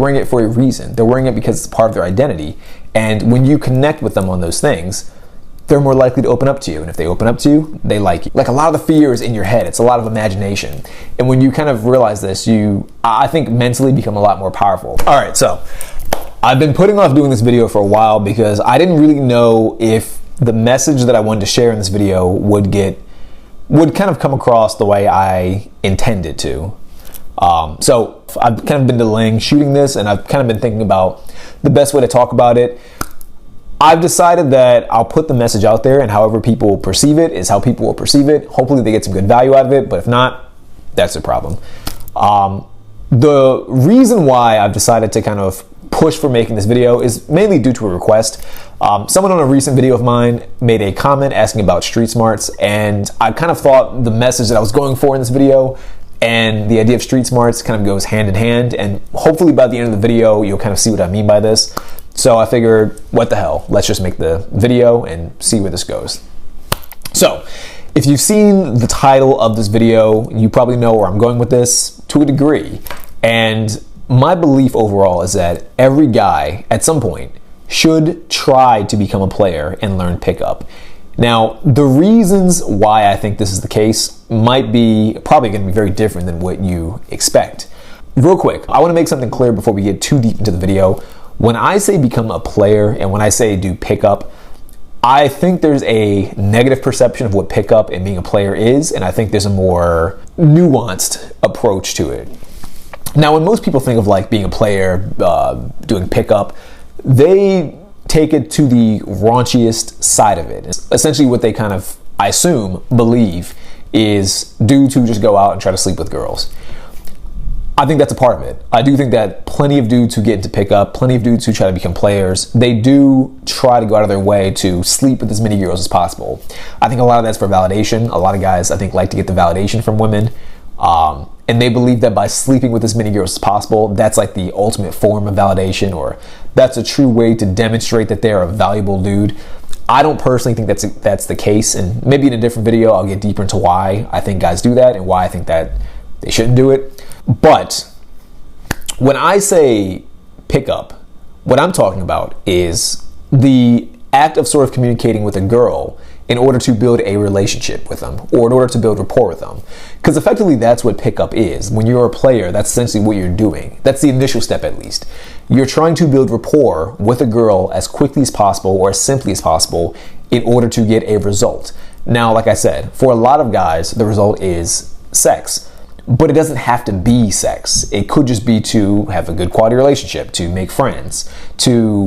wearing it for a reason. They're wearing it because it's part of their identity. And when you connect with them on those things, they're more likely to open up to you. And if they open up to you, they like you. Like, a lot of the fear is in your head. It's a lot of imagination. And when you kind of realize this, you, I think, mentally become a lot more powerful. All right, so I've been putting off doing this video for a while because I didn't really know if the message that I wanted to share in this video would kind of come across the way I intended to. So I've kind of been delaying shooting this, and I've kind of been thinking about the best way to talk about it. I've decided that I'll put the message out there, and however people perceive it is how people will perceive it. Hopefully they get some good value out of it, but if not, that's their problem. The reason why I've decided to kind of push for making this video is mainly due to a request. Someone on a recent video of mine made a comment asking about street smarts, and I kind of thought the message that I was going for in this video and the idea of street smarts kind of goes hand in hand, and hopefully by the end of the video you'll kind of see what I mean by this. So I figured, what the hell, let's just make the video and see where this goes. So if you've seen the title of this video, you probably know where I'm going with this to a degree. And my belief overall is that every guy at some point should try to become a player and learn pickup. Now, the reasons why I think this is the case might be probably going to be very different than what you expect. Real quick, I want to make something clear before we get too deep into the video. When I say become a player and when I say do pickup, I think there's a negative perception of what pickup and being a player is, and I think there's a more nuanced approach to it. Now, when most people think of like being a player, doing pickup, they take it to the raunchiest side of it. Essentially what they kind of, I assume, believe is dudes who just go out and try to sleep with girls. I think that's a part of it. I do think that plenty of dudes who get into pickup, plenty of dudes who try to become players, they do try to go out of their way to sleep with as many girls as possible. I think a lot of that's for validation. A lot of guys, I think, like to get the validation from women. And they believe that by sleeping with as many girls as possible, that's like the ultimate form of validation, or that's a true way to demonstrate that they're a valuable dude. I don't personally think that's the case, and maybe in a different video I'll get deeper into why I think guys do that and why I think that they shouldn't do it. But when I say pickup, what I'm talking about is the act of sort of communicating with a girl in order to build a relationship with them, or in order to build rapport with them. Because effectively that's what pickup is. When you're a player, that's essentially what you're doing. That's the initial step, at least. You're trying to build rapport with a girl as quickly as possible or as simply as possible in order to get a result. Now, like I said, for a lot of guys, the result is sex. But it doesn't have to be sex. It could just be to have a good quality relationship, to make friends, to